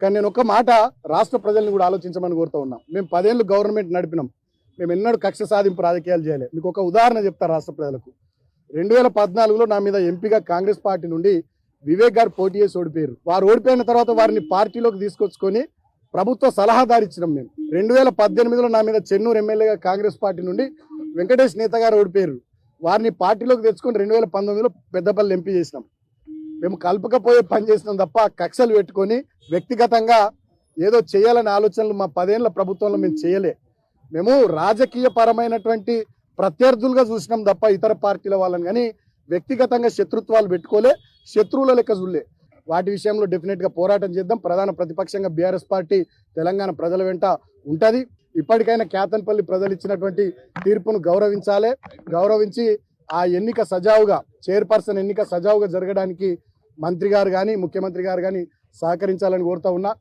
కానీ నేను ఒక మాట రాష్ట్ర ప్రజల్ని కూడా ఆలోచించమని కోరుతా ఉన్నాం. మేము 10 ఏళ్ళు గవర్నమెంట్ నడిపినాం. మేము ఎన్నడూ కక్ష సాధింపు రాజకీయాలు చేయలేదు. మీకు ఒక ఉదాహరణ చెప్తా రాష్ట్ర ప్రజలకు. 2014లో నా మీద ఎంపీగా కాంగ్రెస్ పార్టీ నుండి వివేక్ గారు పోటీ చేసి ఓడిపోయారు. వారు ఓడిపోయిన తర్వాత వారిని పార్టీలోకి తీసుకొచ్చుకొని ప్రభుత్వ సలహాదారు ఇచ్చినాం మేము. 2018లో నా మీద చెన్నూరు ఎమ్మెల్యేగా కాంగ్రెస్ పార్టీ నుండి వెంకటేష్ నేత గారు ఓడిపోయారు. వారిని పార్టీలోకి తెచ్చుకొని 2019లో పెద్దపల్లి ఎంపీ చేసినాం. మేము కలపకపోయే పని చేసినాం తప్ప కక్షలు పెట్టుకొని వ్యక్తిగతంగా ఏదో చేయాలనే ఆలోచనలు మా 10 ఏళ్ల ప్రభుత్వంలో మేము చేయలే. మేము రాజకీయ పరమైనటువంటి ప్రత్యర్థులుగా చూసినాం తప్ప ఇతర పార్టీల వాళ్ళని కానీ వ్యక్తిగతంగా శత్రుత్వాలు పెట్టుకోలే, శత్రువుల లెక్క చూడలే. వాటి విషయంలో డెఫినెట్గా పోరాటం చేద్దాం. ప్రధాన ప్రతిపక్షంగా బీఆర్ఎస్ పార్టీ తెలంగాణ ప్రజల వెంట ఉంటుంది. ఇప్పటికైనా కేతన్పల్లి ప్రజలు ఇచ్చినటువంటి తీర్పును గౌరవించి ఆ ఎన్నిక సజావుగా, చైర్పర్సన్ ఎన్నిక సజావుగా జరగడానికి మంత్రి గారు కానీ ముఖ్యమంత్రి గారు కానీ సహకరించాలని కోరుతా ఉన్నా.